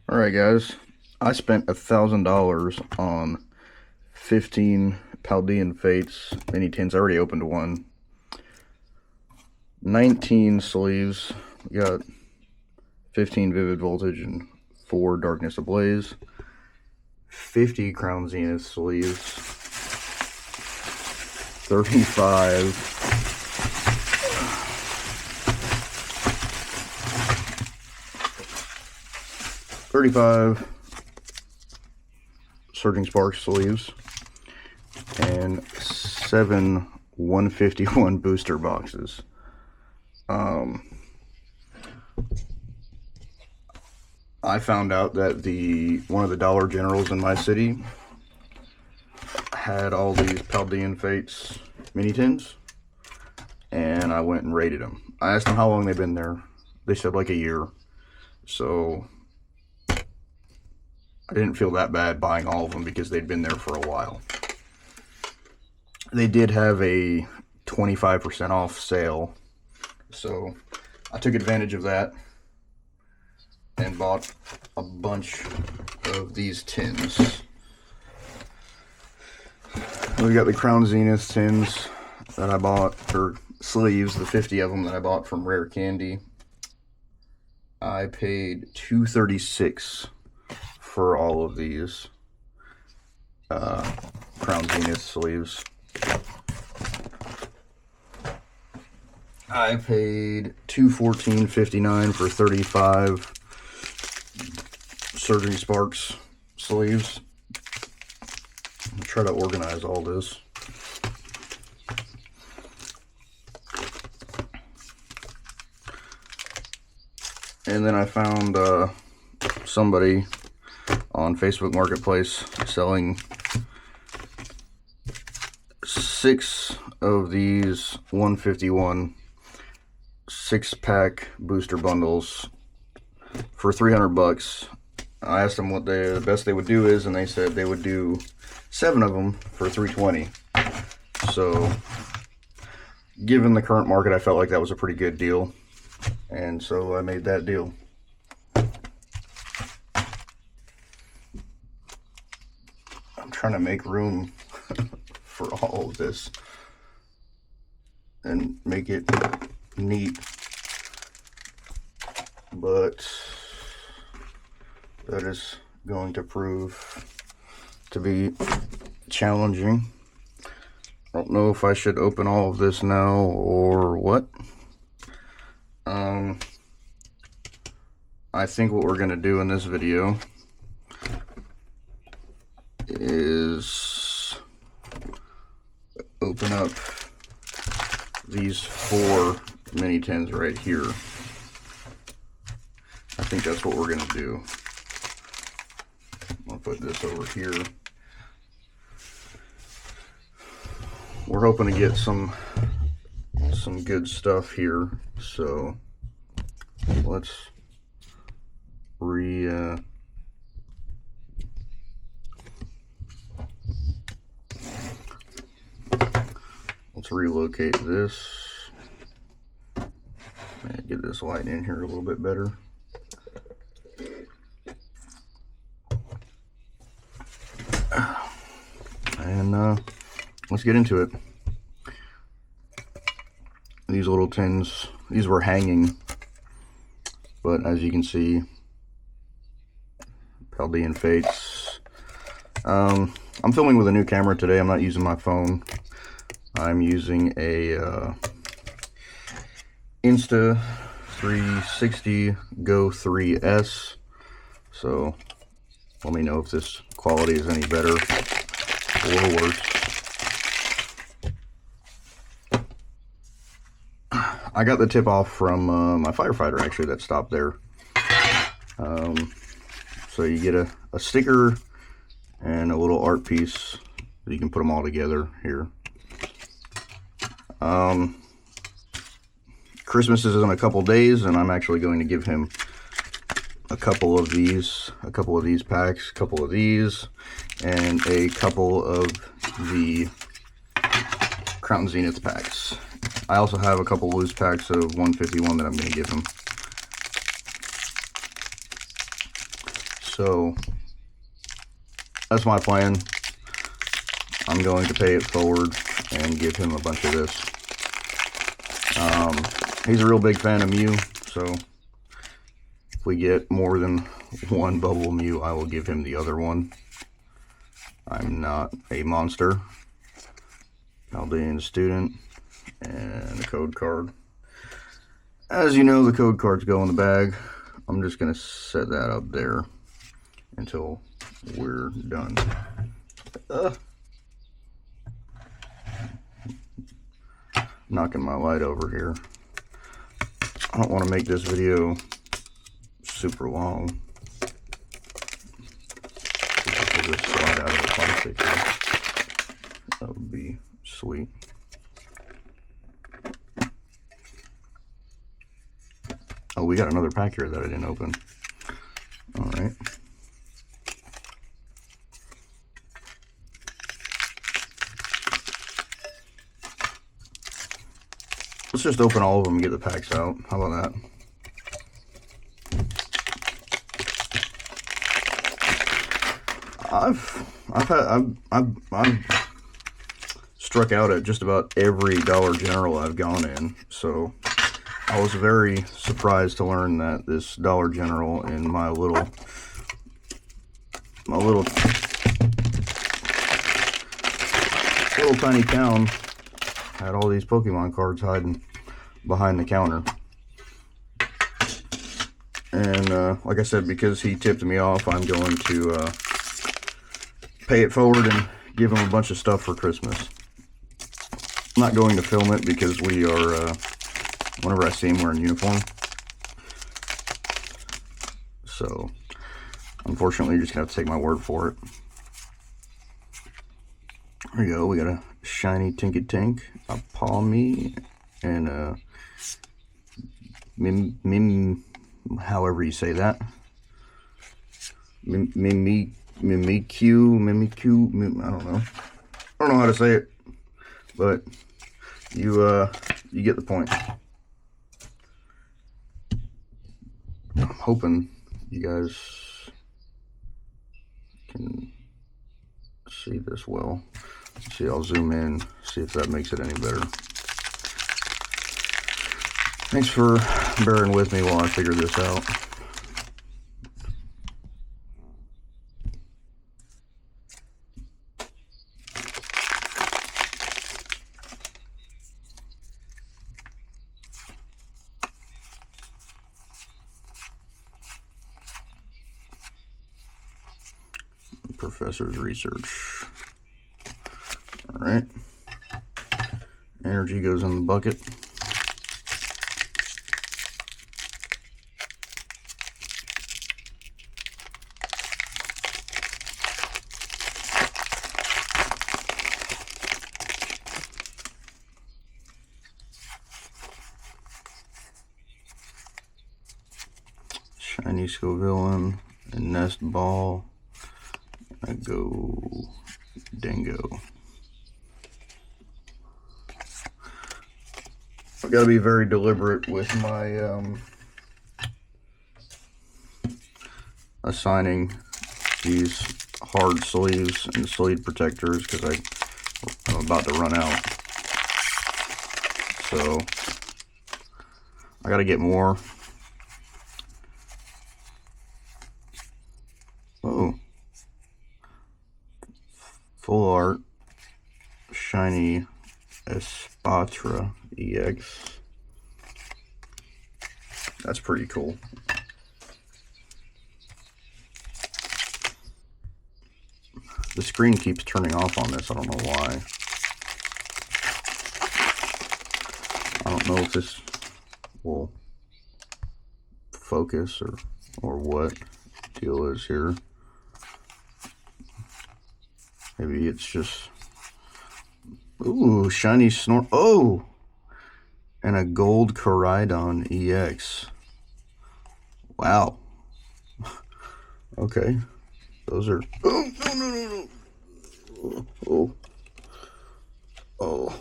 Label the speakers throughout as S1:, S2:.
S1: Alright guys, I spent $1,000 on 15 Paldean Fates mini tins. I already opened one. 19 sleeves. We got 15 Vivid Voltage and 4 Darkness Ablaze. 50 Crown Zenith sleeves. 35 Surging Sparks sleeves, and 7 151 booster boxes. I found out that one of the Dollar Generals in my city had all these Paldean Fates mini tins, and I went and rated them. I asked them how long they've been there. They said like a year. So I didn't feel that bad buying all of them because they'd been there for a while. They did have a 25% off sale, so I took advantage of that and bought a bunch of these tins. We got the Crown Zenith tins that I bought, or sleeves, the 50 of them that I bought from Rare Candy. I paid $236 for all of these Crown Zenith sleeves. I paid $214.59 for 35 Surging Sparks sleeves. I'll try to organize all this. And then I found somebody on Facebook Marketplace selling 6 of these 151 6-pack booster bundles for $300. I asked them what the best they would do is, and they said they would do 7 of them for $320. So given the current market, I felt like that was a pretty good deal, and so I made that deal. I'm trying to make room for all of this and make it neat, but that is going to prove to be challenging. I don't know if I should open all of this now or what. I think what we're going to do in this video is open up these 4 mini tins right here. I think that's what we're going to do. I'll put this over here. We're hoping to get some good stuff here, so let's relocate this and get this light in here a little bit better. And let's get into it. These little tins, these were hanging, but as you can see, Paldean Fates. I'm filming with a new camera today. I'm not using my phone. I'm using a Insta360 Go 3S. So let me know if this quality is any better or worse. I got the tip off from my firefighter, actually, that stopped there. So you get a sticker and a little art piece. You can put them all together here. Christmas is in a couple days, and I'm actually going to give him a couple of these packs, a couple of these, and a couple of the Crown Zenith packs. I also have a couple loose packs of 151 that I'm going to give him. So that's my plan. I'm going to pay it forward and give him a bunch of this. He's a real big fan of Mew, so if we get more than one bubble Mew, I will give him the other one. I'm not a monster. Chaldean student and a code card. As you know, the code cards go in the bag. I'm just going to set that up there until we're done. Knocking my light over here. I don't want to make this video super long. I'll just slide out of the plastic here. That would be sweet. Oh, we got another pack here that I didn't open. All right. Let's just open all of them and get the packs out. How about that? I've struck out at just about every Dollar General I've gone in, so I was very surprised to learn that this Dollar General in my little tiny town had all these Pokemon cards hiding behind the counter. And like I said, because he tipped me off, I'm going to pay it forward and give him a bunch of stuff for Christmas. I'm not going to film it because we are, whenever I see him wearing uniform. So, unfortunately, you're just going to have to take my word for it. There we go. We got a shiny Tinkatink, a Palmy, and a however you say that. Mimikyu, I don't know. I don't know how to say it, but you get the point. I'm hoping you guys can see this well. Let's see, I'll zoom in, see if that makes it any better. Thanks for bearing with me while I figure this out. Professor's research. All right. Energy goes in the bucket. Shiny Scovillain and Nest Ball. I go Dingo. I've got to be very deliberate with my assigning these hard sleeves and sleeve protectors because I'm about to run out. So I got to get more. Oh. Full art, shiny Espatra EX. That's pretty cool. The screen keeps turning off on this. I don't know why. I don't know if this will focus or what deal is here. Maybe it's just... Ooh, shiny Snort. Oh! And a gold Koraidon EX. Wow. Okay. Those are... Oh, no. Oh. Oh.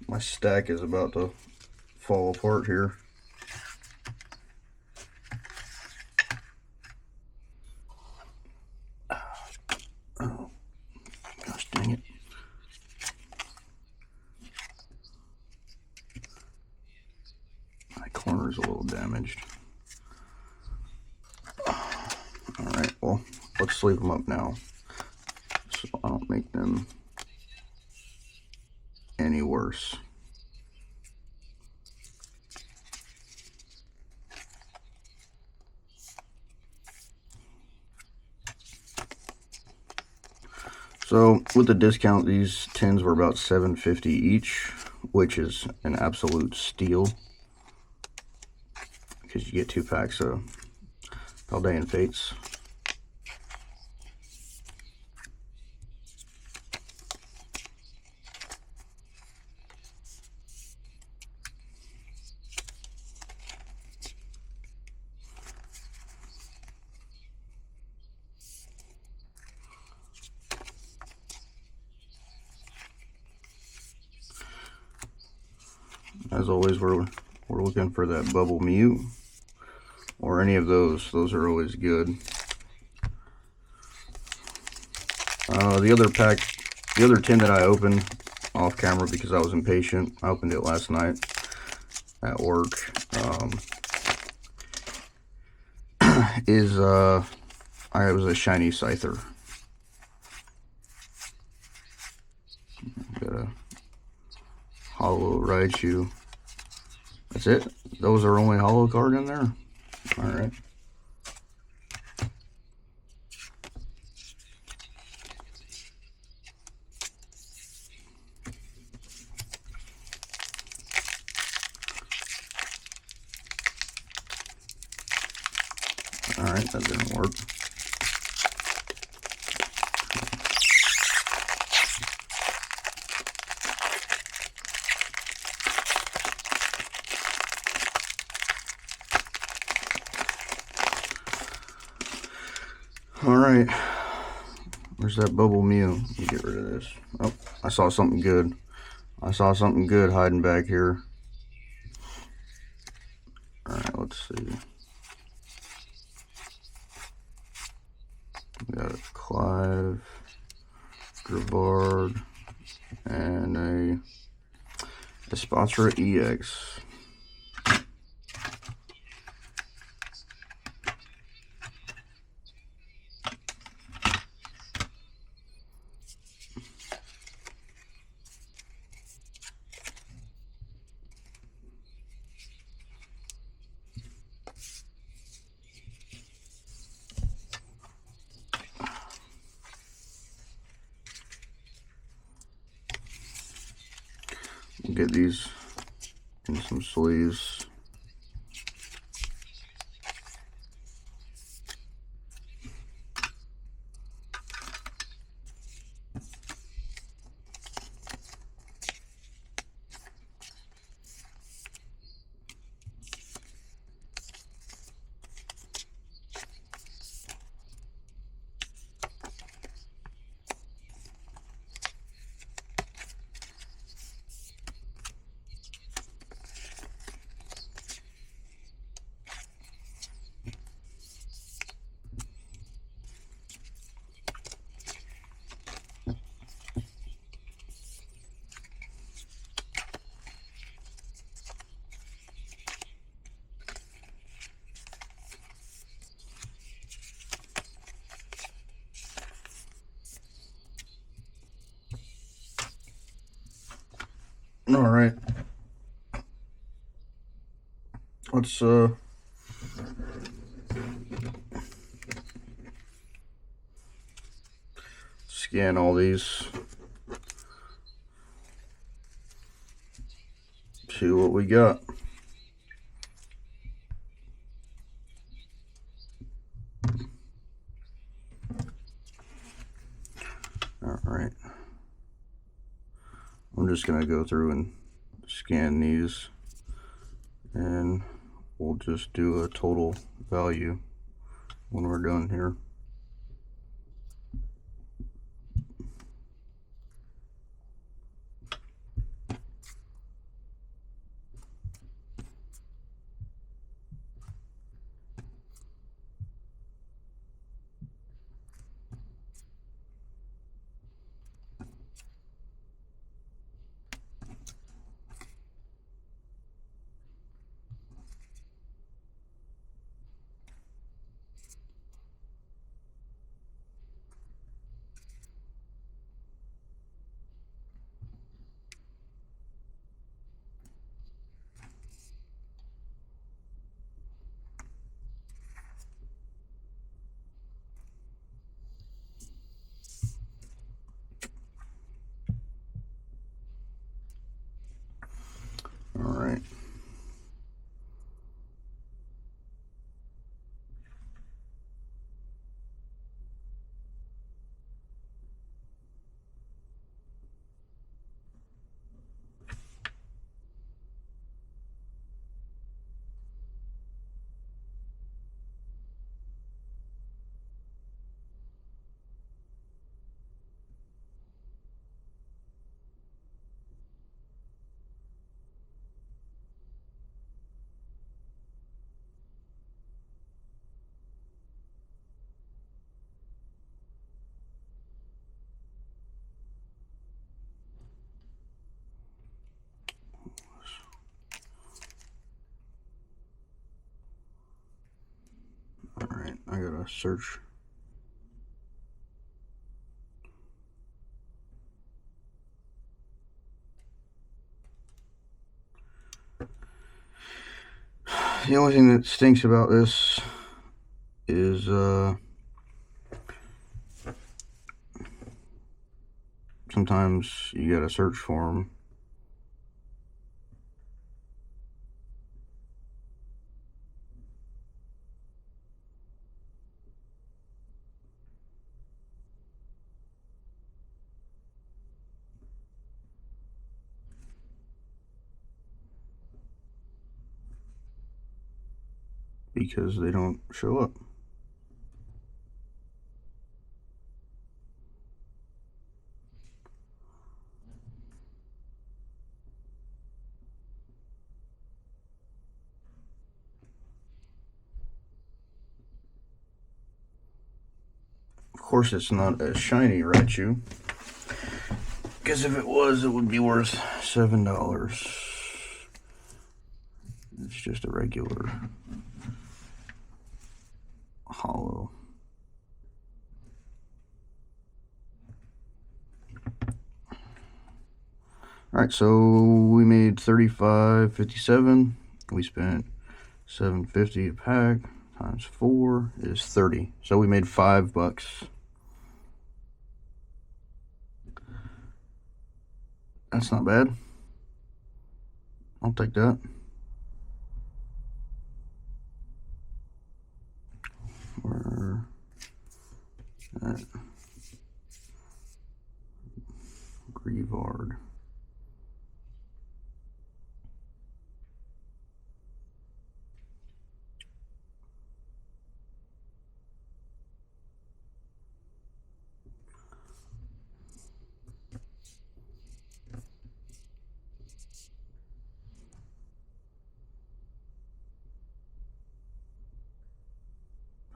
S1: My stack is about to fall apart here. damaged. Alright, well, let's sleeve them up now, so I don't make them any worse. So with the discount, these tins were about $7.50 each, which is an absolute steal because you get 2 packs of Paldean Fates. As always, we're looking for that Bubble Mew or any of those. Those are always good. The other tin that I opened off camera because I was impatient. I opened it last night at work. It was a shiny Scyther. Got a hollow Raichu. That's it? Those are only hollow card in there? Alright. Alright, that didn't work. Alright, where's that Bubble Mew? Let me get rid of this. Oh, I saw something good. I saw something good hiding back here. Alright, let's see. We got a Clive, Grabard, and a Sponsor EX. We'll get these in some sleeves. All right, let's scan all these, see what we got. All right, I'm just gonna go through and scan these, and we'll just do a total value when we're done here. I gotta search. The only thing that stinks about this is sometimes you gotta search for them. Because they don't show up. Of course, it's not a shiny Raichu, because if it was, it would be worth $7. It's just a regular hollow. Alright, so we made $35.57. We spent $7.50 a pack times 4 is $30. So we made $5. That's not bad. I'll take that. We're at Greavard.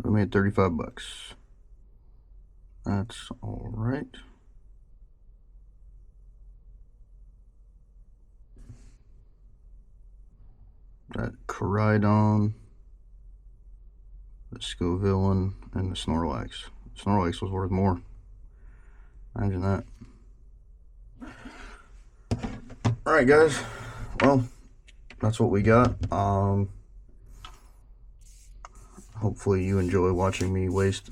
S1: We made $35. That's all right. That Koraidon, the Scovillain, and the Snorlax. Snorlax was worth more. Imagine that. Alright guys, well, that's what we got. Hopefully you enjoy watching me waste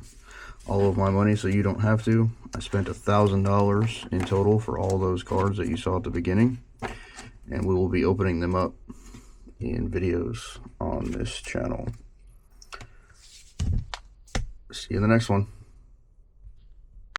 S1: all of my money so you don't have to. I spent $1,000 in total for all those cards that you saw at the beginning, and we will be opening them up in videos on this channel. See you in the next one.